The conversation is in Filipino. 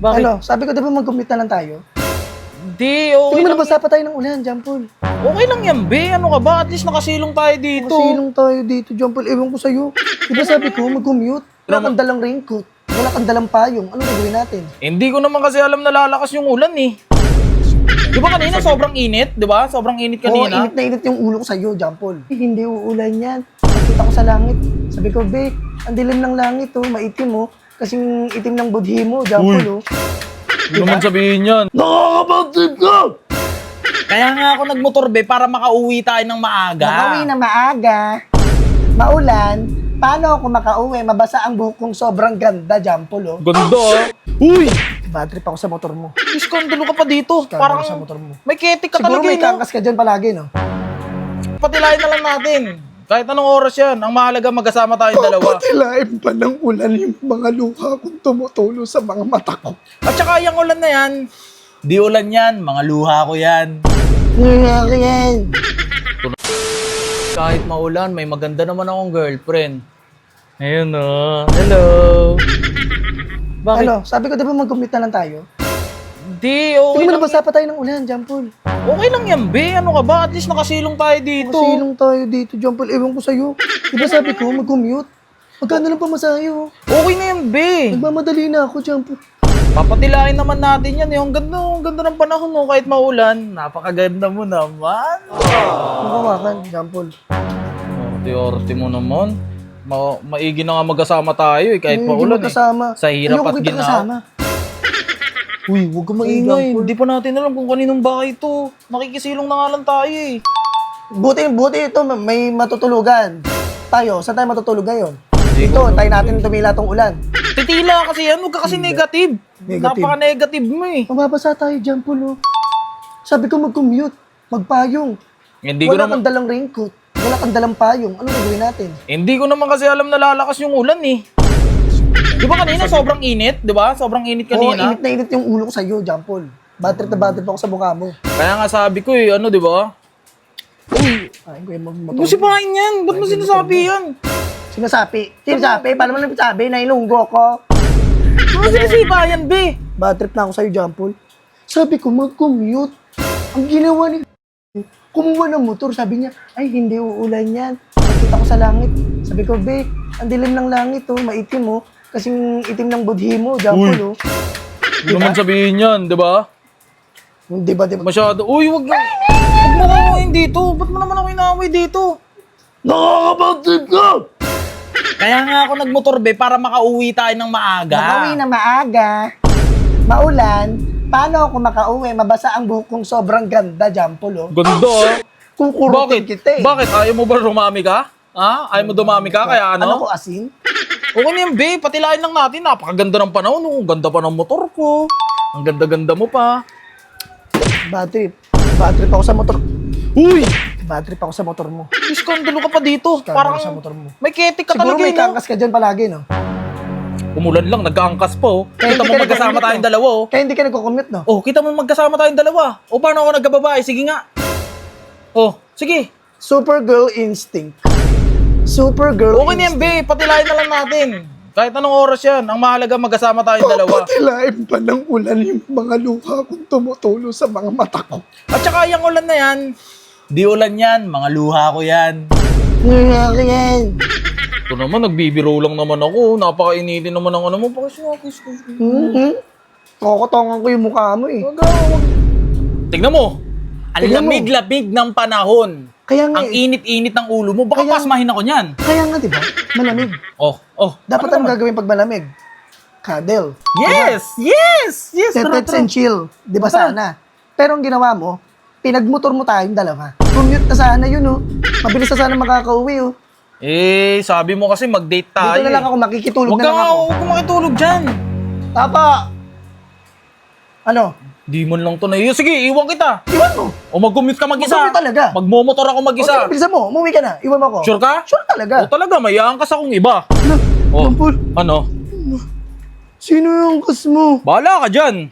Bakit? Ano, sabi ko, di ba mag-commute na lang tayo? Di, okay Tingnan mo lang. nabasa pa tayo ng ulan, Jampol. Okay lang yan, be. Ano ka ba? At least nakasilong tayo dito. Masilong tayo dito, Jampol. Ewan ko sa'yo. Di ba sabi ko, mag-commute? Wala kang dalang raincoat. Wala kang dalang payong. Ano gagawin natin? Hindi ko naman kasi alam na lalakas yung ulan eh. Di ba kanina sobrang init? Di ba? Sobrang init Oo, kanina. init na init yung ulo ko sa'yo, Jampol. Hindi uulan yan. Nakita ko sa langit. Sabi ko, be, ang dilim ng langit, oh. Maitim, oh. Kasing itim ng budhi mo, Jampol, oh. Hindi naman sabihin yan. Nakakapagtip ka! Kaya nga ako nagmotor, be, para makauwi tayo ng maaga. Makauwi na maaga, maulan, paano ako makauwi? Mabasa ang buhok kong sobrang ganda, Jampol, oh. Ganda ah. Uy! Bad trip ako sa motor mo. Iskandalo ka pa dito. Skandalo Parang sa motor mo. may ketik ka Siguro talaga may eh, no? kangkas ka dyan palagi, no? Patilayin na lang natin. Kahit anong oras yan. Ang mahalaga magkasama tayong dalawa. Papatilain pa ng ulan yung mga luha kong tumutulo sa mga mata ko. At saka yung ulan na yan, di ulan yan, mga luha ko yan. Ngayon. Kahit maulan, may maganda naman akong girlfriend. Ayun na. Hello. Bakit? Ano, sabi ko, di ba mag-commute na lang tayo? Di, okay Tingnan mo lang. nabasa pa tayo ng ulan, Jampol. Okay lang yan, be. Ano ka ba? At least nakasilong tayo dito. Masilong tayo dito, Jampol. Ewan ko sa'yo. Di ba sabi ko, mag-commute? Magkano lang pamasahe, oh. Okay na yan, be. Nagmamadali na ako, Jampol. Papatilain naman natin yan. Ang ganda ng panahon mo kahit maulan. Napakaganda mo naman. Makawakan, Jampol. Orte-orte mo naman. Maigi na nga magkasama tayo eh, kahit maulan eh. Kasama. Sa hirap at ginawa. Uy, huwag ka maingay. Jampol. Hindi pa natin alam kung kaninong bahay ito. Makikisilong na nga lang tayo eh. Buti ito, may matutulugan. Tayo, saan tayo matutulog ngayon? Hindi Dito, ko- antayin natin tumila tong ulan. Titila kasi yan, huwag ka kasi negative. Negative. Napaka-negative mo eh. Mababasa tayo, Jampol, oh. Sabi ko mag-commute, magpayong. Hindi ko Wala naman kang dalang raincoat. Wala kang dalang payong. Ano gagawin natin? hindi ko naman kasi alam na lalakas yung ulan eh. Di ba kanina sobrang init? Di ba? Sobrang init Oo, kanina. init na init yung ulo ko sa'yo, Jampol. Bad trip na bad trip ako sa mukha mo. Kaya nga sabi ko eh, ano di ba? Ay, ko yung Huwag motor. mo sipahin yan. Ba't mo sinasabi yan? Sinasapi. Sinasapi? Paano mo nasabi? Nailunggo ko. Ano sinisipa yan, be? Bad trip na ako sa'yo, Jampol. Sabi ko, mag-commute. Ang ginawa ni kumuha ng motor. Sabi niya, ay, hindi uulan yan. Nakita ko sa langit. Sabi ko, be, ang dilim ng langit, oh. Maitim, oh. Kasing itim ng budhi mo, Jampol, oh. Hindi naman sabihin yan, di ba? Di ba? Masyado. Uy, wag mo kawain dito. Ba't mo naman ako inaaway dito? Nakakapagtip ka! Kaya nga ako nagmotor, be, para makauwi tayo ng maaga. Makauwi na maaga, maulan, paano ako makauwi? Mabasa ang buhok kong sobrang ganda, Jampol, oh. Ganda ah. Kukurutin Bakit? kita, eh. Bakit? Ayaw mo ba rumami ka? Ha? Ayaw mo dumami ka? Kaya Ano ano? ko, asin? Okay na yan, be. Patilain lang natin. Napakaganda ng panahon. Ang ganda pa ng motor ko. Ang ganda-ganda mo pa. Bad trip. Bad trip ako sa motor. Uy! Bad trip ako sa motor mo. Iskandalo ka pa dito. Skandalo Parang sa motor mo. may ketik ka Siguro talaga may eh, no? kangkas ka dyan palagi, no? Umulan lang, nag-aangkas pa oh. Kaya Kita hindi mo ka magkasama nagko-commute, tayong no? dalawa oh. Kaya hindi ka nagko-commute, no? Oh, kita mo magkasama tayong dalawa. O paano ako nagkababae? Sige nga. Oh, sige. Supergirl instinct. Supergirl Okay na yan, be. Patilayin na lang natin. Kahit anong oras yan. Ang mahalaga magkasama tayong dalawa. Papatilain pa ng ulan yung mga luha kong tumutulo sa mga mata ko. At saka yung ulan na yan, di ulan yan. Mga luha ko yan. Ngayon. Ito naman, nagbibiro lang naman ako. Napakainitin naman ang ano mo. Pakiswakis ko. Kokotongan ko yung mukha mo, eh. Tignan mo. Ang Tignan mo. lamig-lamig ng panahon. Kaya nga, Ang eh. init-init ng ulo mo. Baka Kaya- pasmahin ako niyan. Kaya nga, di ba? Malamig. Oh. Dapat Ano anong gagawin pag malamig? Cuddle. Yes! Yes! Yes! Tetets and chill. Di ba sana? Pero ang ginawa mo, pinagmotor mo tayong dalawa. Commute na sana yun, oh. Mabilis na sana makakauwi, oh. Eh, sabi mo kasi mag-date tayo. Dito na lang ako, makikitulog Huwag na ka lang nga, ako. huwag kang makitulog dyan. Tapa! Ano? Di man lang to na iyo. Sige, iwan kita. Iwan mo. O mag-commute ka mag-isa. Mag-commute talaga. Magmomotor ako O, mag-isa. sige, bilisan mo. Umuwi ka na. Iwan mo ako. Sure ka? Sure talaga. O talaga, may angkas akong iba. Ano? O, Jampol, ano? sino yung kas mo? Bahala ka dyan.